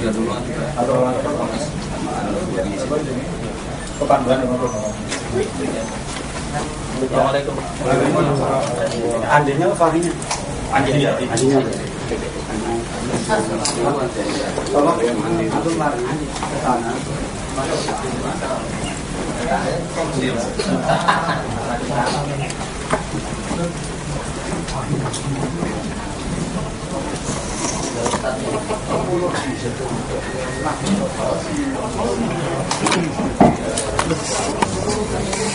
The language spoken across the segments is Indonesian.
Assalamualaikum. Andinya Fahrinya. Andinya. Tolong antum mari ke sana.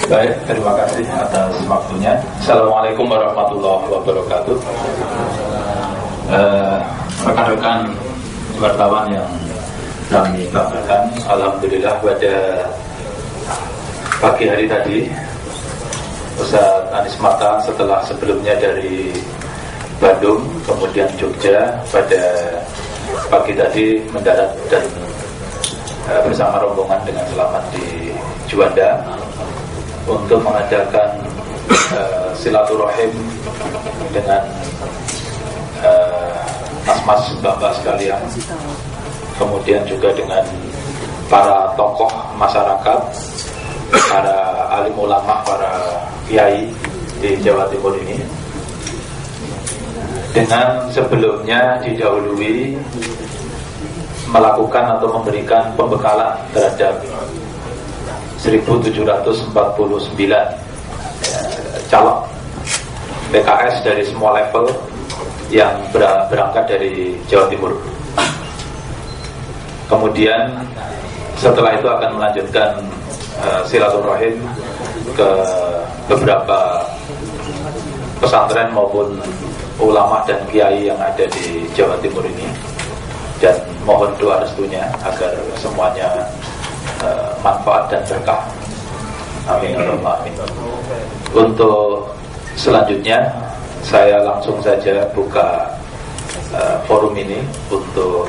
Baik, terima kasih atas waktunya. Assalamualaikum warahmatullahi wabarakatuh. Rekan-rekan wartawan yang kami banggakan, alhamdulillah pada pagi hari tadi Ustaz Anies Mata setelah sebelumnya dari Bandung kemudian Jogja, pada pagi tadi mendarat dan bersama rombongan dengan selamat di Juanda untuk mengadakan silaturahim dengan mas-mas bapak sekalian, kemudian juga dengan para tokoh masyarakat, para alim ulama, para kiai di Jawa Timur ini, dengan sebelumnya didahului melakukan atau memberikan pembekalan terhadap 1749 calon PKS dari semua level yang berangkat dari Jawa Timur. Kemudian setelah itu akan melanjutkan silaturahim ke beberapa pesantren maupun ulama dan kiai yang ada di Jawa Timur ini, dan mohon doa restunya agar semuanya manfaat dan berkah. Amin ya rabbal alamin. Untuk selanjutnya saya langsung saja buka forum ini untuk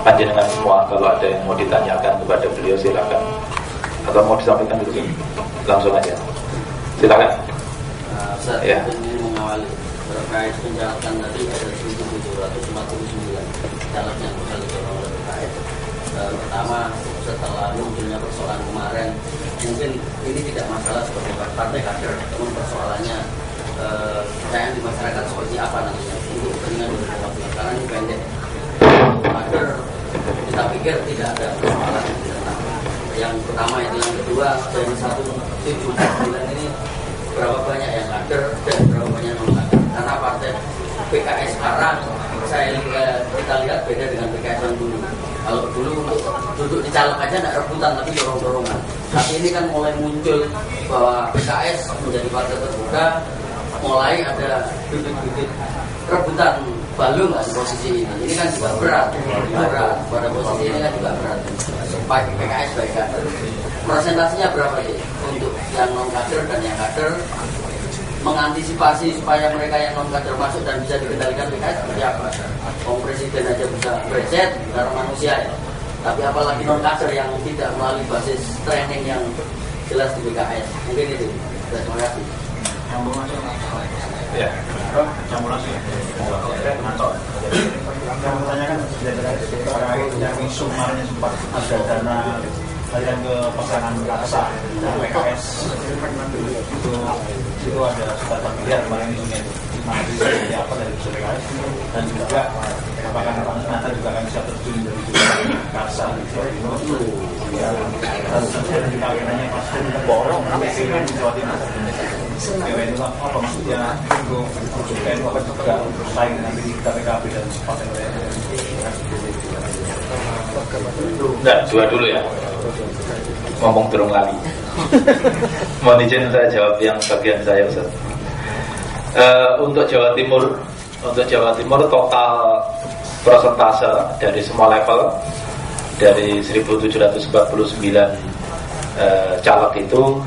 panjenengan semua. Kalau ada yang mau ditanyakan kepada beliau silakan, atau mau disampaikan dulu langsung aja, silakan. Saya ingin mengawali terkait pencatatan tadi ada 1749 caleg yang bakal didorong oleh PKS. Pertama, setelah munculnya persoalan kemarin, mungkin ini tidak masalah seperti partai kader, namun persoalannya percayaan di masyarakat seperti apa nantinya untuk kepentingan 2014, karena ini pendek. Kader kita pikir tidak ada persoalan. Yang pertama itu, yang kedua dari 179 ini berapa banyak yang kader dan berapa banyak non kader? Karena partai PKS sekarang kita lihat beda dengan PKS yang dulu. Kalau dulu untuk duduk di caleg aja tidak rebutan tapi dorong-dorongan. Tapi ini kan mulai muncul bahwa PKS menjadi partai terbuka, mulai ada bibit-bibit rebutan balung di posisi ini. Ini kan juga berat. Pada posisi ini kan juga berat. Baik PKS baik kader. Presentasinya berapa sih untuk yang non kader dan yang kader, mengantisipasi supaya mereka yang non kader masuk dan bisa dikendalikan PKS seperti apa? Presiden aja bisa reset karena manusia ya. Tapi apalagi non kader yang tidak melalui basis training yang jelas di PKS. Mungkin itu. Terima kasih. Ya. Yang bertanyakan yang isu kemarin sempat ada dana aliran ke pasangan Raksa PKS itu ada sekitar 4 miliar kemarin isunya itu. Nanti seperti apa dari PKS, dan juga apakah nanti juga akan bisa terjun dari Raksa di Jawa Timur. Dan juga akhirnya pasti borong di Jawa Timur. itu apa maksudnya untuk PNU akan juga bersaing nanti di PKB dan partai lain. Nah, dulu ya. Ngomong turun lagi. Mohon izin saya jawab yang bagian saya, Ustaz. Untuk Jawa Timur total persentase dari semua level dari 1749 caleg itu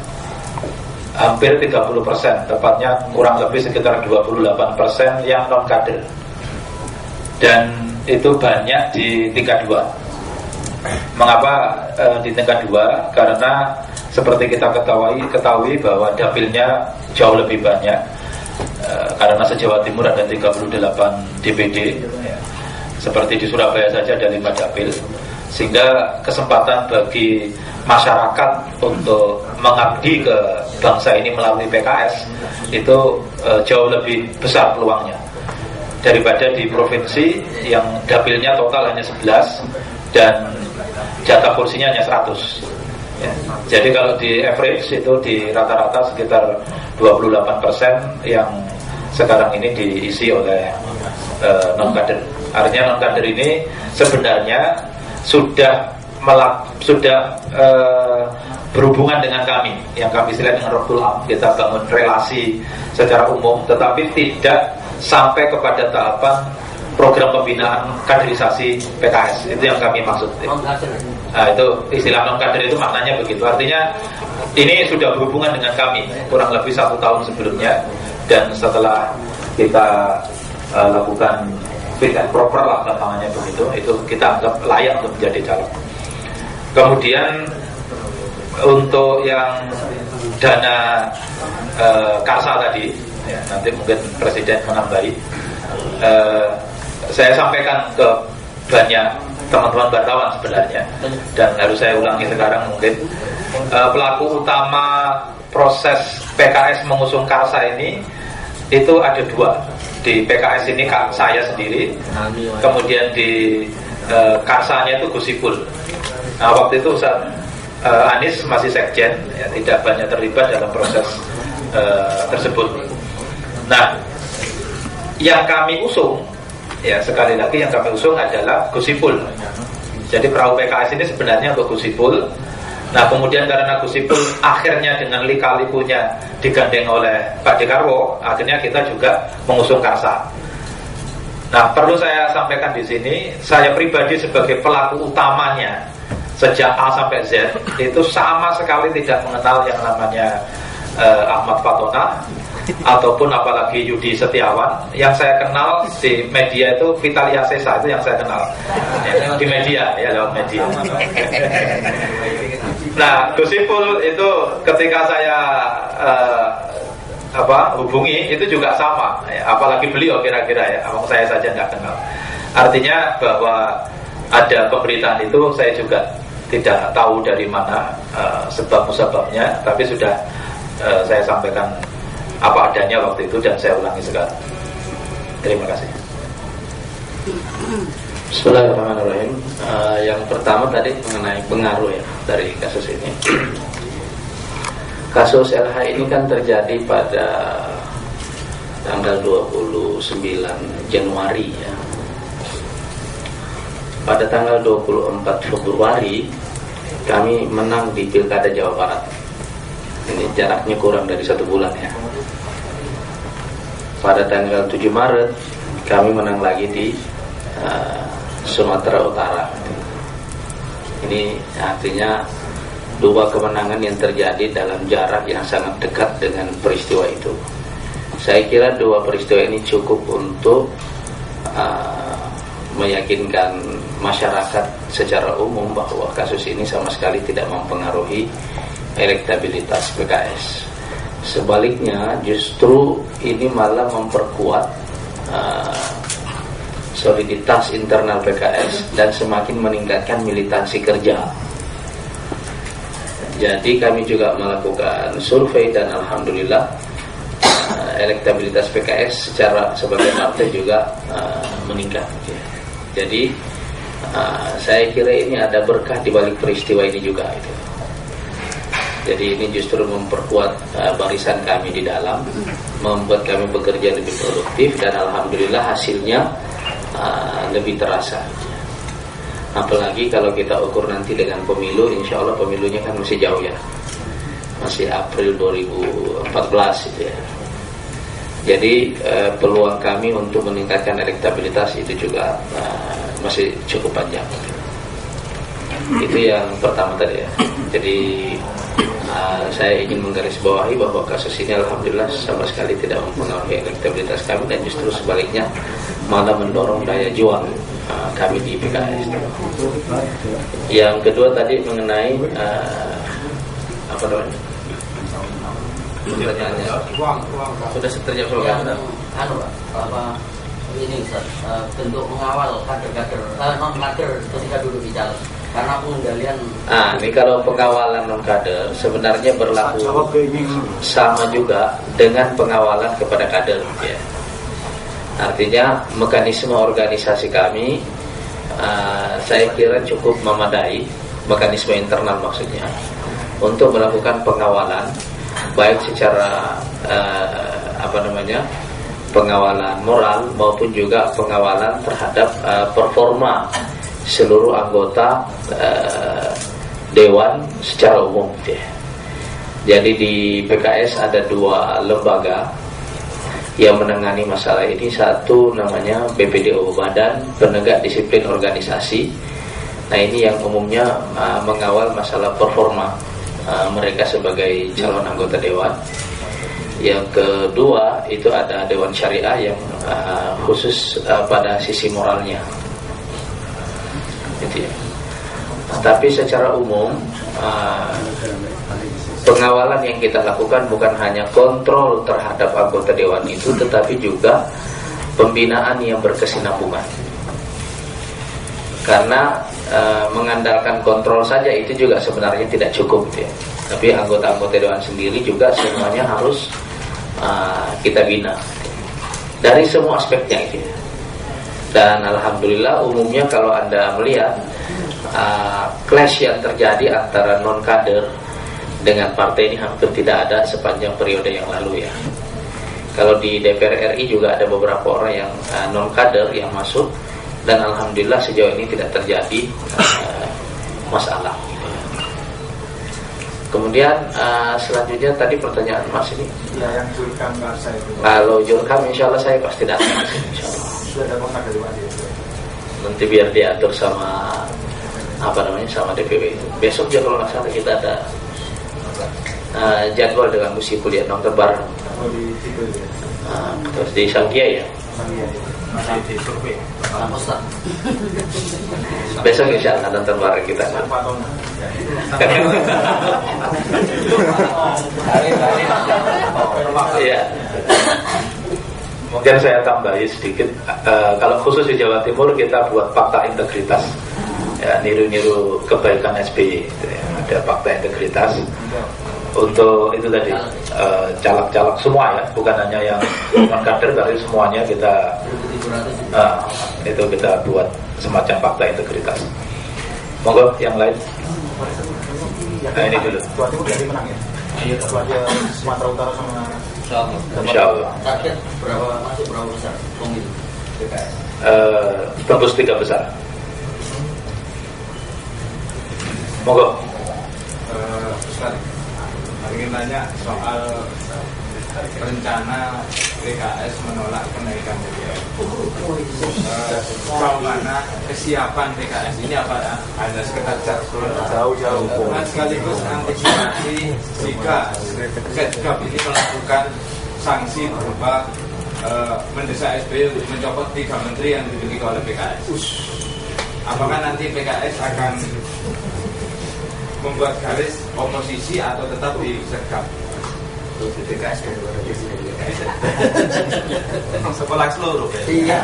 hampir 30%, tepatnya kurang lebih sekitar 28% yang non kader, dan itu banyak di tingkat 2. Mengapa di tingkat 2? Karena seperti kita ketahui bahwa dapilnya jauh lebih banyak, karena se-Jawa Timur ada 38 DPD, Seperti di Surabaya saja ada 5 dapil, sehingga kesempatan bagi masyarakat untuk mengabdi ke bangsa ini melalui PKS itu jauh lebih besar peluangnya daripada di provinsi yang dapilnya total hanya 11 dan jatah kursinya hanya 100 ya. Jadi kalau di average itu di rata-rata sekitar 28% yang sekarang ini diisi oleh non-kader. Artinya non-kader ini sebenarnya sudah berhubungan dengan kami, yang kami istilah dengan Rohul Am. Kita bangun relasi secara umum, tetapi tidak sampai kepada tahapan program pembinaan kaderisasi PKS. Itu yang kami maksud. Nah, itu istilah non-kader itu maknanya begitu. Artinya ini sudah berhubungan dengan kami kurang lebih 1 tahun sebelumnya, dan setelah kita lakukan fit and proper lah gampangnya begitu, itu kita anggap layak untuk menjadi calon. Kemudian untuk yang dana Karsa tadi, ya, nanti mungkin Presiden menambahi. Saya sampaikan ke banyak teman-teman wartawan sebenarnya, dan harus saya ulangi sekarang mungkin. Pelaku utama proses PKS mengusung Karsa ini itu ada 2. Di PKS ini saya sendiri, kemudian di Karsanya itu Gus Ipul. Nah, waktu itu Anies masih sekjen, ya, tidak banyak terlibat dalam proses tersebut. Nah, yang kami usung, ya sekali lagi yang kami usung adalah Gus Ipul. Jadi perahu PKS ini sebenarnya untuk Gus Ipul. Nah, kemudian karena Gus Ipul akhirnya dengan lika-likunya digandeng oleh Pak Dekarwo, akhirnya kita juga mengusung Karsa. Nah, perlu saya sampaikan di sini, saya pribadi sebagai pelaku utamanya sejak A sampai Z itu sama sekali tidak mengenal yang namanya Ahmad Fatona ataupun apalagi Yudi Setiawan. Yang saya kenal di media itu Vitalia Sesa, itu yang saya kenal ya, di media, ya lewat media. Nah, Gus Ipul itu ketika saya hubungi itu juga sama, ya, apalagi beliau kira-kira ya, saya saja nggak kenal. Artinya bahwa ada pemberitaan itu saya juga tidak tahu dari mana sebab-musababnya, tapi sudah saya sampaikan apa adanya waktu itu dan saya ulangi sekarang. Terima kasih. Bismillahirrahmanirrahim. Yang pertama tadi mengenai pengaruh ya dari kasus ini. Kasus LH ini kan terjadi pada tanggal 29 Januari ya. Pada tanggal 24 Februari kami menang di Pilkada Jawa Barat. Ini jaraknya kurang dari 1 bulan ya. Pada tanggal 7 Maret kami menang lagi di Sumatera Utara. Ini artinya 2 kemenangan yang terjadi dalam jarak yang sangat dekat dengan peristiwa itu. Saya kira 2 peristiwa ini cukup untuk meyakinkan masyarakat secara umum bahwa kasus ini sama sekali tidak mempengaruhi elektabilitas PKS. Sebaliknya justru ini malah memperkuat soliditas internal PKS dan semakin meningkatkan militansi kerja. Jadi kami juga melakukan survei dan alhamdulillah elektabilitas PKS secara sebagai partai juga meningkat. Jadi saya kira ini ada berkah di balik peristiwa ini juga itu. Jadi ini justru memperkuat barisan kami di dalam, membuat kami bekerja lebih produktif dan alhamdulillah hasilnya lebih terasa. Apalagi kalau kita ukur nanti dengan pemilu, insya Allah pemilunya kan masih jauh ya, masih April 2014 gitu ya. Jadi peluang kami untuk meningkatkan elektabilitas itu juga masih cukup panjang. Itu yang pertama tadi ya. Jadi saya ingin menggarisbawahi bahwa kasus ini alhamdulillah sama sekali tidak mempengaruhi elektabilitas kami dan justru sebaliknya malah mendorong daya juang kami di PKS. Yang kedua tadi mengenai apa namanya? Pertanyaannya sudah terjawab soal ini Ustaz, bentuk mengawal kader-kader non kader ketika duduk di caleg karena pengendalian. Ini kalau pengawalan non kader sebenarnya berlaku sama juga dengan pengawalan kepada kader ya. Artinya mekanisme organisasi kami saya kira cukup memadai, mekanisme internal maksudnya, untuk melakukan pengawalan baik secara pengawalan moral maupun juga pengawalan terhadap performa seluruh anggota dewan secara umum ya. Jadi di PKS ada 2 lembaga yang menangani masalah ini. Satu namanya BPDO, Badan Penegak Disiplin Organisasi. Nah ini yang umumnya mengawal masalah performa mereka sebagai calon anggota dewan. Yang kedua itu ada Dewan Syariah yang khusus pada sisi moralnya gitu ya. Tapi secara umum pengawalan yang kita lakukan bukan hanya kontrol terhadap anggota dewan itu, tetapi juga pembinaan yang berkesinambungan. Karena mengandalkan kontrol saja itu juga sebenarnya tidak cukup gitu ya. Tapi anggota-anggota dewan sendiri juga semuanya harus kita bina dari semua aspeknya gitu ya. Dan alhamdulillah umumnya kalau Anda melihat clash yang terjadi antara non kader dengan partai ini hampir tidak ada sepanjang periode yang lalu ya. Kalau di DPR RI juga ada beberapa orang yang non kader yang masuk, dan alhamdulillah sejauh ini tidak terjadi masalah. Kemudian selanjutnya tadi pertanyaan Mas ini. Ya, yang Jurkam Karsa itu. Kalau Jurkam insya Allah saya pasti datang ke sini, insya Allah. Sudah ada kontak dari Mas itu. Nanti biar diatur sama sama DPW itu. Besok ya kalau nggak salah kita ada jadwal dengan musim kuliah nonton bareng. Oh, di situ ya. Terus di Sangkia ya. Masih di survei. Ustaz. Besok insya Allah nonton bareng kita. Iya. Mungkin saya tambahi sedikit. Kalau khusus di Jawa Timur kita buat fakta integritas. Ya, niru-niru kebaikan SBY gitu ya. Ada fakta integritas untuk itu tadi caleg-caleg semua ya, bukan hanya yang non kader, tapi semuanya kita itu kita buat semacam fakta integritas. Monggo yang lain. Nah ini dulu. Jawa Timur jadi menang ya. Iya, Sumatera Utara sama Insya Allah. Target berapa besar pemilu PKS? Tembus 3 besar. Monggo. Ustaz, ingin tanya soal rencana PKS menolak kenaikan BBM. Sejauh mana kesiapan PKS ini, apa ada sekedar jauh-jauh dan sekaligus antisipasi jika Setgab ini melakukan sanksi berupa mendesak SBY untuk mencopot 3 menteri yang dimiliki oleh PKS. Apakah nanti PKS akan membuat garis oposisi atau tetap di Setgab? PKS kan luar biasa. Sekolah seluruh ya? Iya.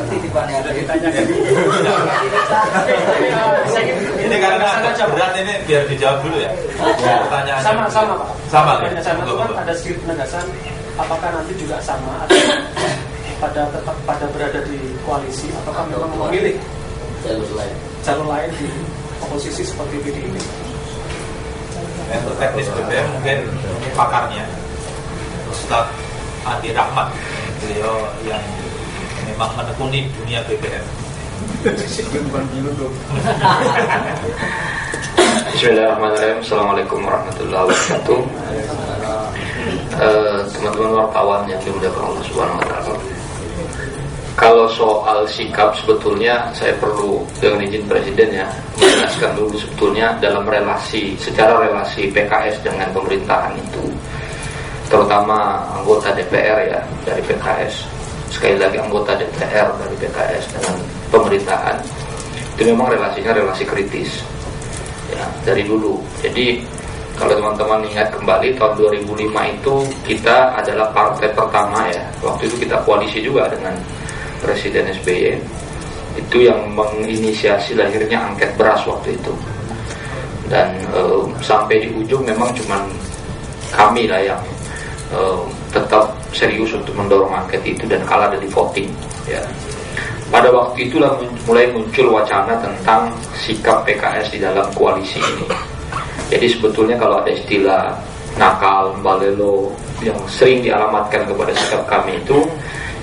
Titipannya ada ditanya. Ini karena agak berat ini, biar dijawab dulu ya. Pertanyaan Sama Pak. Sama itu kan ada sedikit penegasan. Apakah nanti juga sama atau tetap pada berada di koalisi, apakah memang memilih jalur lain di oposisi seperti PDIP? Untuk teknis BBM mungkin pakarnya Ustaz Andi Rahmat, beliau yang memang menekuni dunia BBM. Bismillahirrahmanirrahim. Assalamualaikum warahmatullahi wabarakatuh. Teman-teman wartawan yang dimuliakan Allah Subhanahu wa taala. Kalau soal sikap sebetulnya saya perlu dengan izin Presiden ya menjelaskan dulu sebetulnya dalam secara relasi PKS dengan pemerintahan itu, terutama anggota DPR ya dari PKS, sekali lagi anggota DPR dari PKS dengan pemerintahan itu memang relasinya relasi kritis ya dari dulu. Jadi Kalau teman-teman ingat kembali, tahun 2005 itu kita adalah partai pertama ya. Waktu itu kita koalisi juga dengan Presiden SBY. Itu yang menginisiasi lahirnya angket beras waktu itu. Dan sampai di ujung memang cuman kami lah yang tetap serius untuk mendorong angket itu dan kalah dari voting ya. Pada waktu itulah mulai muncul wacana tentang sikap PKS di dalam koalisi ini. Jadi sebetulnya kalau ada istilah nakal, balelo yang sering dialamatkan kepada sikap kami itu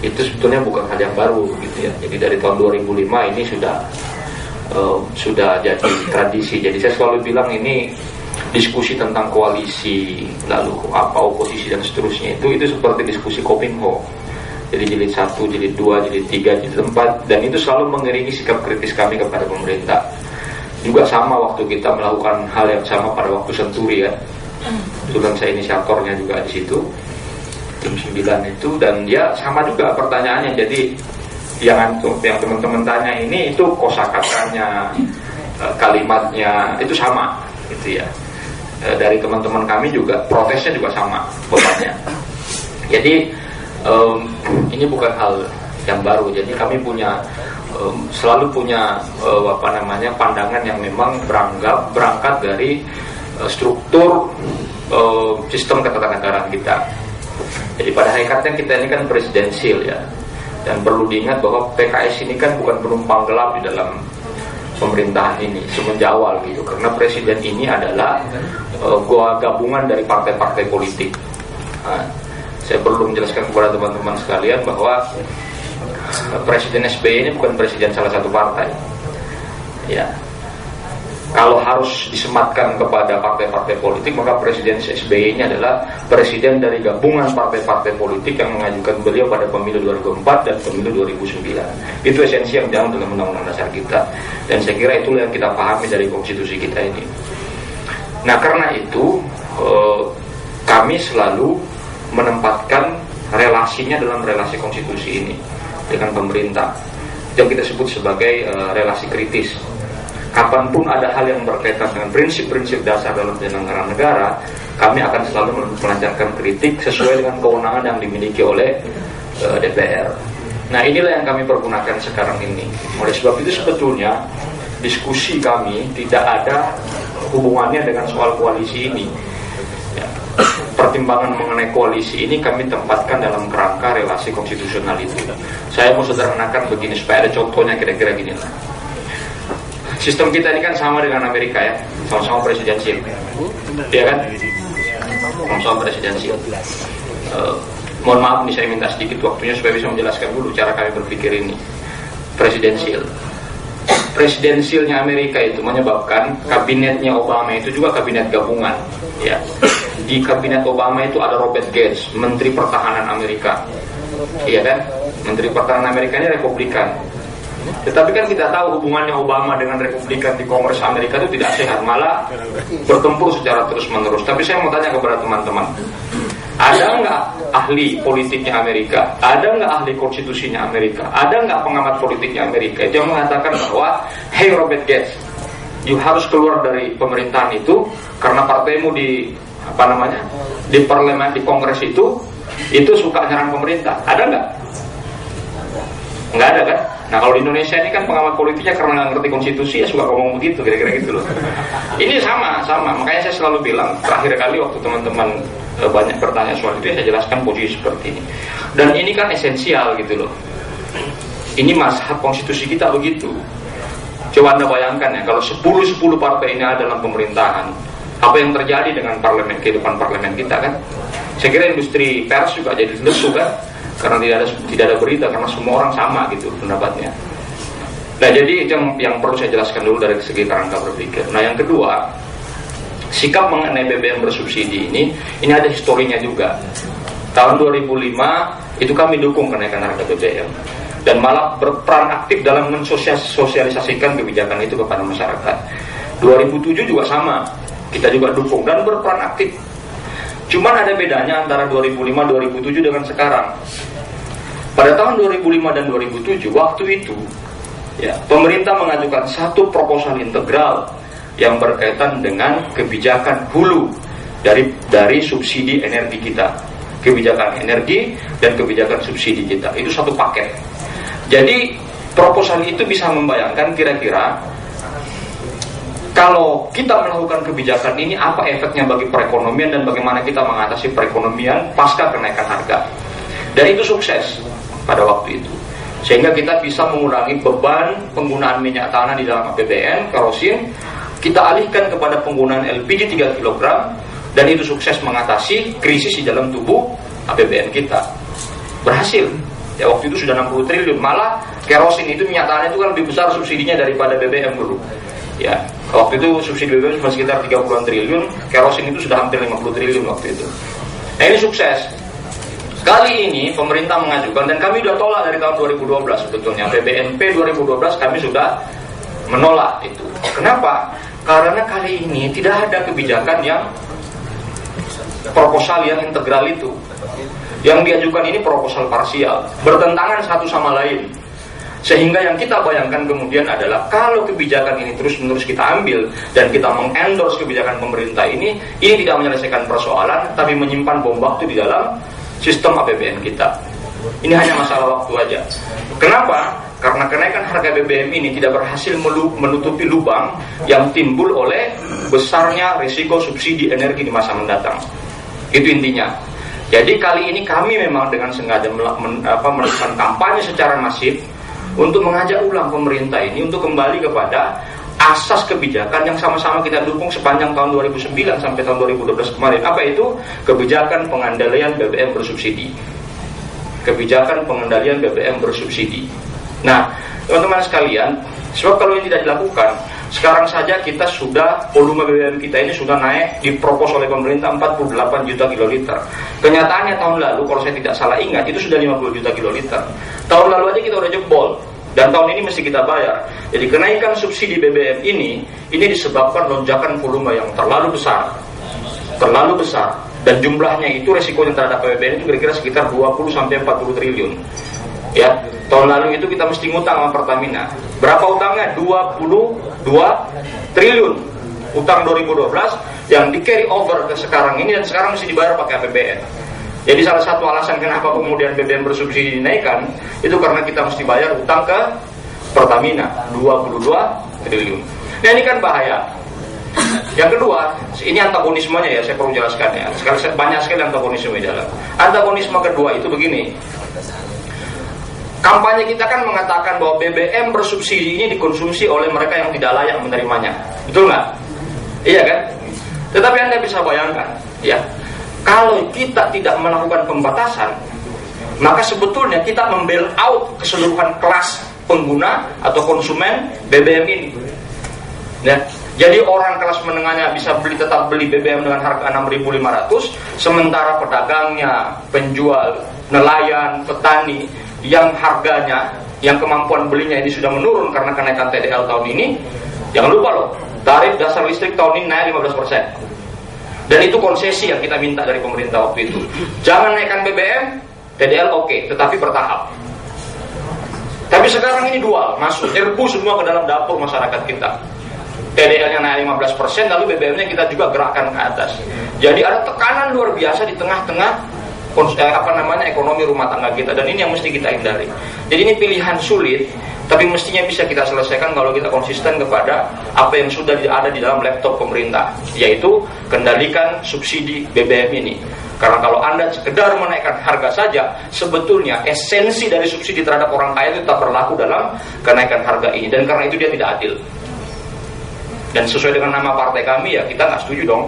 sebetulnya bukan hal yang baru gitu ya. Jadi dari tahun 2005 ini sudah jadi tradisi. Jadi saya selalu bilang ini diskusi tentang koalisi, lalu apa oposisi dan seterusnya itu seperti diskusi Kopinho. Jadi jilid 1, jilid 2, jilid 3, jilid 4, dan itu selalu mengiringi sikap kritis kami kepada pemerintah. Juga sama waktu kita melakukan hal yang sama pada waktu Senturi ya. Kebetulan saya inisiatornya juga di situ, tim 9 itu, dan ya sama juga pertanyaannya. Jadi yang teman-teman tanya ini itu kosakatanya, kalimatnya itu sama gitu ya. Dari teman-teman kami juga protesnya juga sama bebannya. Jadi ini bukan hal yang baru. Jadi kami selalu punya pandangan yang memang berangkat dari struktur sistem ketatanegaraan kita. Jadi pada hakikatnya kita ini kan presidensial ya. Dan perlu diingat bahwa PKS ini kan bukan penumpang gelap di dalam pemerintahan ini semenjak awal gitu. Karena presiden ini adalah gabungan dari partai-partai politik. Saya perlu menjelaskan kepada teman-teman sekalian bahwa Presiden SBY ini bukan presiden salah satu partai. Ya, kalau harus disematkan kepada partai-partai politik, maka Presiden SBY ini adalah presiden dari gabungan partai-partai politik yang mengajukan beliau pada pemilu 2004 dan pemilu 2009. Itu esensi yang diatur dalam Undang-Undang Dasar kita. Dan saya kira itulah yang kita pahami dari konstitusi kita ini. Nah, karena itu kami selalu menempatkan relasinya dalam relasi konstitusi ini dengan pemerintah yang kita sebut sebagai relasi kritis. Kapanpun ada hal yang berkaitan dengan prinsip-prinsip dasar dalam penyelenggaraan negara, kami akan selalu melancarkan kritik sesuai dengan kewenangan yang dimiliki oleh DPR. Nah, inilah yang kami pergunakan sekarang ini. Oleh sebab itu sebetulnya diskusi kami tidak ada hubungannya dengan soal koalisi ini. Pertimbangan mengenai koalisi ini kami tempatkan dalam kerangka relasi konstitusional itu. Saya mau sederhanakan begini supaya ada contohnya, kira-kira gini lah. Sistem kita ini kan sama dengan Amerika ya, sama-sama presidensial, ya kan? Sama-sama presidensial. Mohon maaf nih, saya minta sedikit waktunya supaya bisa menjelaskan dulu cara kami berpikir ini. Presidensialnya Amerika itu menyebabkan kabinetnya Obama itu juga kabinet gabungan. Ya, di kabinet Obama itu ada Robert Gates, Menteri Pertahanan Amerika. Iya kan? Menteri Pertahanan Amerika ini Republikan. Tetapi kan kita tahu hubungannya Obama dengan Republikan di Kongres Amerika itu tidak sehat, malah bertempur secara terus-menerus. Tapi saya mau tanya kepada teman-teman, ada nggak ahli politiknya Amerika? Ada nggak ahli konstitusinya Amerika? Ada nggak pengamat politiknya Amerika itu yang mengatakan bahwa, hey Robert Gates, you harus keluar dari pemerintahan itu karena partaimu di parlemen, di Kongres itu suka nyerang pemerintah? Ada nggak? Nggak ada kan? Nah, kalau di Indonesia ini kan pengamat politiknya karena nggak ngerti konstitusi ya suka ngomong begitu, kira-kira gitu loh. Ini sama, makanya saya selalu bilang, terakhir kali waktu teman-teman banyak bertanya soal itu, saya jelaskan posisi seperti ini. Dan ini kan esensial gitu loh. Ini mazhab konstitusi kita begitu. Coba Anda bayangkan ya, kalau 10 partai ini ada dalam pemerintahan, apa yang terjadi dengan kehidupan parlemen kita kan? Saya kira industri pers juga jadi lesu kan? Karena tidak ada berita, karena semua orang sama gitu pendapatnya. Nah, jadi itu yang perlu saya jelaskan dulu dari segi kerangka berpikir. Nah, yang kedua, sikap mengenai BBM bersubsidi ini ada historinya juga. Tahun 2005 itu kami dukung kenaikan harga BBM dan malah berperan aktif dalam mensosialisasikan kebijakan itu kepada masyarakat. 2007 juga sama, kita juga dukung dan berperan aktif. Cuman ada bedanya antara 2005-2007 dengan sekarang. Pada tahun 2005 dan 2007, waktu itu ya, pemerintah mengajukan satu proposal integral yang berkaitan dengan kebijakan hulu dari subsidi energi kita, kebijakan energi dan kebijakan subsidi kita. Itu satu paket. Jadi proposal itu bisa membayangkan kira-kira kalau kita melakukan kebijakan ini apa efeknya bagi perekonomian dan bagaimana kita mengatasi perekonomian pasca kenaikan harga. Dan itu sukses pada waktu itu, sehingga kita bisa mengurangi beban penggunaan minyak tanah di dalam APBN, kerosin. Kita alihkan kepada penggunaan LPG 3 kg, dan itu sukses mengatasi krisis di dalam tubuh APBN kita. Berhasil. Ya, waktu itu sudah 60 triliun. Malah kerosin itu, minyak tanah itu kan lebih besar subsidinya daripada BBM dulu. Ya, waktu itu subsidi BBM cuma sekitar 30-an triliun, kerosin itu sudah hampir 50 triliun waktu itu. Nah, ini sukses. Kali ini pemerintah mengajukan, dan kami sudah tolak dari tahun 2012 sebetulnya. PBNP 2012 kami sudah menolak itu. Kenapa? Karena kali ini tidak ada kebijakan yang proposal yang integral itu. Yang diajukan ini proposal parsial, bertentangan satu sama lain. Sehingga yang kita bayangkan kemudian adalah kalau kebijakan ini terus-menerus kita ambil dan kita mengendorse kebijakan pemerintah ini tidak menyelesaikan persoalan, tapi menyimpan bom waktu di dalam sistem APBN kita. Ini hanya masalah waktu aja. Kenapa? Karena kenaikan harga BBM ini tidak berhasil menutupi lubang yang timbul oleh besarnya risiko subsidi energi di masa mendatang. Itu intinya. Jadi kali ini kami memang dengan sengaja melakukan kampanye secara masif untuk mengajak ulang pemerintah ini untuk kembali kepada asas kebijakan yang sama-sama kita dukung sepanjang tahun 2009 sampai tahun 2012 kemarin. Apa itu? Kebijakan pengendalian BBM bersubsidi. Kebijakan pengendalian BBM bersubsidi. Nah, teman-teman sekalian, sebab kalau ini tidak dilakukan, sekarang saja kita sudah, volume BBM kita ini sudah naik, dipropos oleh pemerintah 48 juta kiloliter. Kenyataannya tahun lalu, kalau saya tidak salah ingat, itu sudah 50 juta kiloliter. Tahun lalu aja kita udah jebol, dan tahun ini mesti kita bayar. Jadi kenaikan subsidi BBM ini disebabkan lonjakan volume yang terlalu besar, dan jumlahnya itu resikonya terhadap APBN itu kira-kira sekitar 20-40 triliun. Ya, tahun lalu itu kita mesti ngutang sama Pertamina. Berapa utangnya? 22 triliun. Utang 2012 yang di carry over ke sekarang ini, dan sekarang mesti dibayar pakai APBN. Jadi salah satu alasan kenapa kemudian BBM bersubsidi dinaikkan itu karena kita mesti bayar utang ke Pertamina 22 triliun. Nah, ini kan bahaya. Yang kedua, ini antagonismenya ya, saya perlu jelaskan ya. Banyak sekali antagonisme di dalam. Antagonisme kedua itu begini. Kampanye kita kan mengatakan bahwa BBM bersubsidi ini dikonsumsi oleh mereka yang tidak layak menerimanya. Betul nggak? Iya kan? Tetapi Anda bisa bayangkan, ya, kalau kita tidak melakukan pembatasan, maka sebetulnya kita membail out keseluruhan kelas pengguna atau konsumen BBM ini. Ya, jadi orang kelas menengahnya bisa tetap beli BBM dengan harga 6.500, sementara pedagangnya, penjual, nelayan, petani yang harganya, yang kemampuan belinya ini sudah menurun karena kenaikan TDL tahun ini. Jangan lupa loh, tarif dasar listrik tahun ini naik 15%. Dan itu konsesi yang kita minta dari pemerintah waktu itu. Jangan naikkan BBM, TDL oke, tetapi bertahap. Tapi sekarang ini dual, masuk, erbu semua ke dalam dapur masyarakat kita. TDL-nya naik 15%, lalu BBM-nya kita juga gerakkan ke atas. Jadi ada tekanan luar biasa di tengah-tengah ekonomi rumah tangga kita, dan ini yang mesti kita hindari. Jadi ini pilihan sulit, tapi mestinya bisa kita selesaikan kalau kita konsisten kepada apa yang sudah ada di dalam laptop pemerintah, yaitu kendalikan subsidi BBM ini. Karena kalau Anda sekedar menaikkan harga saja, sebetulnya esensi dari subsidi terhadap orang kaya itu tetap berlaku dalam kenaikan harga ini, dan karena itu dia tidak adil. Dan sesuai dengan nama partai kami, ya kita nggak setuju dong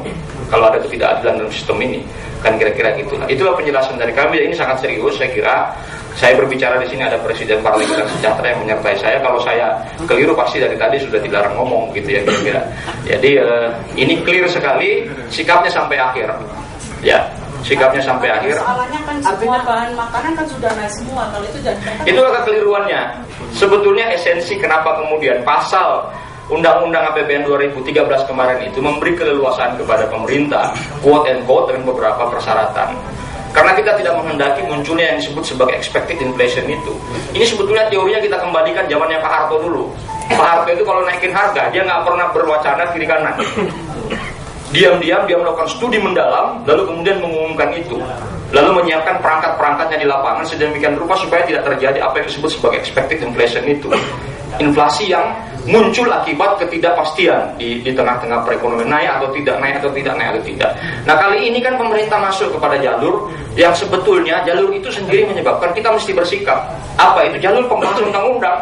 kalau ada ketidakadilan dalam sistem ini. Kan kira-kira gitu. Nah, itulah penjelasan dari kami. Ini sangat serius, saya kira. Saya berbicara di sini ada Presiden Partai Keadilan Sejahtera yang menyertai saya. Kalau saya keliru pasti dari tadi sudah dilarang ngomong gitu ya kira-kira. Jadi ini clear sekali sikapnya sampai akhir. Ya, sikapnya sampai akhir. Soalnya kan artinya bahan makanan kan sudah naik semua. Kalau itu jadi itulah kekeliruannya. Sebetulnya esensi kenapa kemudian pasal Undang-Undang APBN 2013 kemarin itu memberi keleluasaan kepada pemerintah, quote and quote, dengan beberapa persyaratan. Karena kita tidak menghendaki munculnya yang disebut sebagai expected inflation itu. Ini sebetulnya teorinya kita kembalikan zamannya Pak Harto dulu. Pak Harto itu kalau naikin harga, dia nggak pernah berwacana kiri kanan. Diam-diam dia melakukan studi mendalam, lalu kemudian mengumumkan itu, lalu menyiapkan perangkat-perangkatnya di lapangan sedemikian rupa supaya tidak terjadi apa yang disebut sebagai expected inflation itu. Inflasi yang muncul akibat ketidakpastian di tengah-tengah perekonomian, naik atau tidak, naik atau tidak, naik atau tidak. Nah kali ini kan pemerintah masuk kepada jalur yang sebetulnya jalur itu sendiri menyebabkan kita mesti bersikap. Apa itu? Jalur pembahasan undang-undang,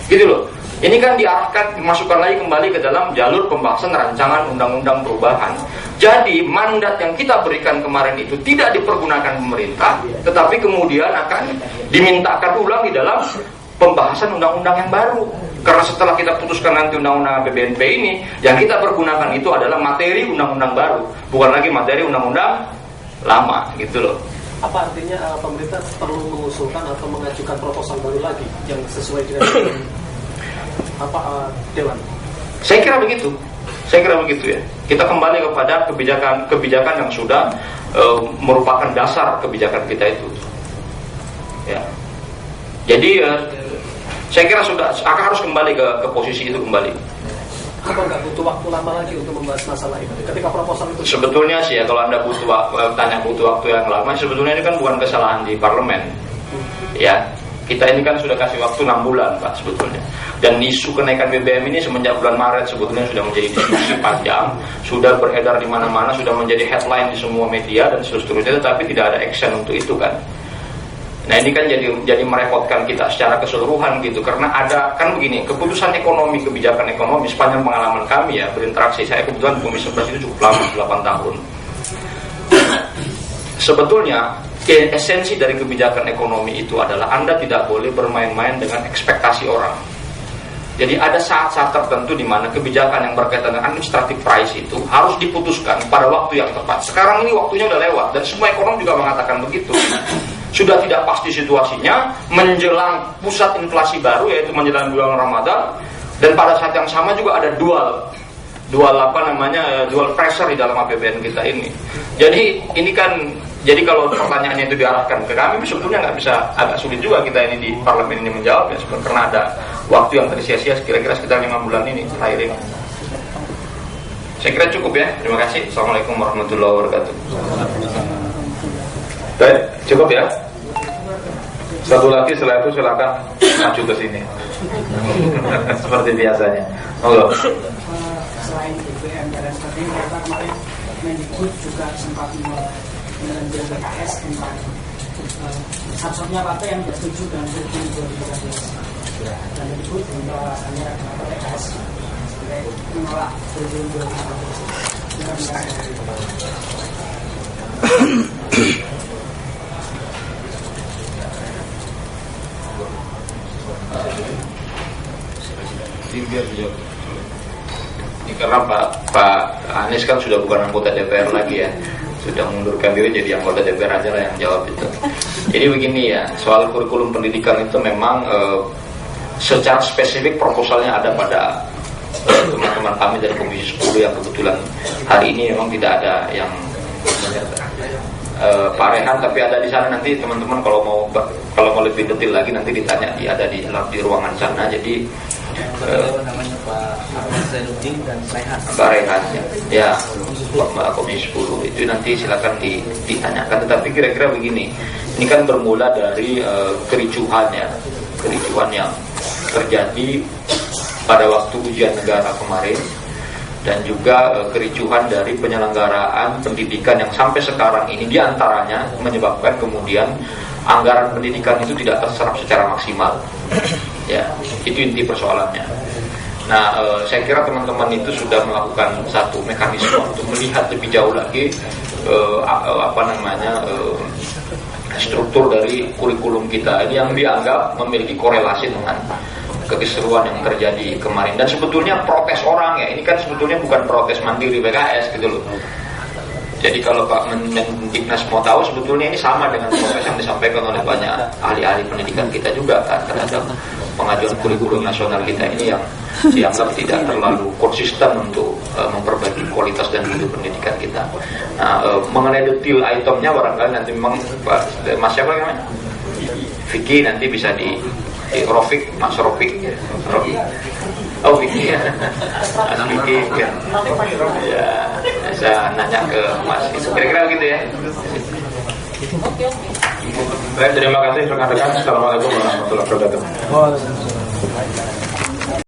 gitu loh. Ini kan diarahkan, dimasukkan lagi kembali ke dalam jalur pembahasan rancangan undang-undang perubahan. Jadi mandat yang kita berikan kemarin itu tidak dipergunakan pemerintah, tetapi kemudian akan dimintakan ulang di dalam pembahasan undang-undang yang baru. Karena setelah kita putuskan nanti undang-undang APBNP ini, yang kita pergunakan itu adalah materi undang-undang baru, bukan lagi materi undang-undang lama, gitu loh. Apa artinya pemerintah perlu mengusulkan atau mengajukan proposal baru lagi yang sesuai dengan Dewan? Saya kira begitu ya. Kita kembali kepada kebijakan yang sudah merupakan dasar kebijakan kita itu. Ya. Jadi saya kira akan harus kembali ke posisi itu kembali. Apa nggak butuh waktu lama lagi untuk membahas masalah itu? Ketika proposal itu sebetulnya sih ya, kalau Anda butuh waktu yang lama, sebetulnya ini kan bukan kesalahan di parlemen. Ya, kita ini kan sudah kasih waktu 6 bulan Pak sebetulnya. Dan isu kenaikan BBM ini semenjak bulan Maret sebetulnya sudah menjadi diskusi panjang, sudah beredar di mana-mana, sudah menjadi headline di semua media dan seterusnya, tetapi tidak ada action untuk itu kan. Nah ini kan jadi merepotkan kita secara keseluruhan gitu, karena ada kan begini, keputusan ekonomi, kebijakan ekonomi sepanjang pengalaman kami ya berinteraksi, saya kebetulan Komisi 11 itu cukup lama, 8 tahun. Sebetulnya esensi dari kebijakan ekonomi itu adalah Anda tidak boleh bermain-main dengan ekspektasi orang. Jadi ada saat-saat tertentu di mana kebijakan yang berkaitan dengan administrative price itu harus diputuskan pada waktu yang tepat. Sekarang ini waktunya udah lewat dan semua ekonom juga mengatakan begitu. Sudah tidak pasti situasinya menjelang pusat inflasi baru, yaitu menjelang bulan Ramadan, dan pada saat yang sama juga ada dual pressure di dalam APBN kita ini. Jadi ini kan, jadi kalau pertanyaannya itu diarahkan ke kami, sebetulnya nggak bisa, agak sulit juga kita ini di parlemen ini menjawab ya, karena ada waktu yang tersia-sia kira-kira sekitar 5 bulan ini terakhir ini. Saya kira cukup ya. Terima kasih. Assalamualaikum warahmatullahi wabarakatuh. Baik, cukup ya. Satu lagi setelah itu silakan maju ke sini. Seperti biasanya. Monggo. Selain BBM dan sebagainya, kemarin Mendikbud juga sempat melanjutkan PKS tentang satu-satunya partai yang tidak setuju dengan kurikulum 2013. Dan Mendikbud minta alasannya kenapa PKS sebagai menolak kurikulum 2013. Ini karena Pak Anies kan sudah bukan anggota DPR lagi ya, sudah mengundurkan diri jadi anggota DPR aja lah yang jawab itu. Jadi begini ya, soal kurikulum pendidikan itu memang secara spesifik proposalnya ada pada teman-teman kami dari Komisi 10 yang kebetulan hari ini memang tidak ada yang Pak Rehan, tapi ada di sana. Nanti teman-teman kalau mau lebih detail lagi nanti ditanya, ada di ruangan sana. Jadi namanya Pak Zainuddin dan Pak Rehan ya, Pak Komisi 10 itu nanti silakan ditanyakan. Tetapi kira-kira begini, ini kan bermula dari kericuhan yang terjadi pada waktu ujian negara kemarin, dan juga kericuhan dari penyelenggaraan pendidikan yang sampai sekarang ini diantaranya menyebabkan kemudian anggaran pendidikan itu tidak terserap secara maksimal. Ya, itu inti persoalannya. Nah, saya kira teman-teman itu sudah melakukan satu mekanisme untuk melihat lebih jauh lagi struktur dari kurikulum kita ini yang dianggap memiliki korelasi dengan kekeseruan yang terjadi kemarin. Dan sebetulnya protes orang ya, ini kan sebetulnya bukan protes mandiri PKS gitu loh. Jadi kalau Pak Mendiknas mau tahu, sebetulnya ini sama dengan protes yang disampaikan oleh banyak ahli-ahli pendidikan kita juga kan terhadap pengajuan kurikulum nasional kita ini yang dianggap tidak terlalu konsisten untuk memperbaiki kualitas dan mutu pendidikan kita. Nah, mengenai detail itemnya barangkali nanti memang Mas siapa namanya? Vicky nanti bisa di Rofik, Mas Rofik. Oh Vicky ya, Mas Vicky ya. Ya, saya nanya ke Mas itu. Kira-kira begitu ya. Baik, terima kasih rekan-rekan. Assalamualaikum warahmatullahi wabarakatuh.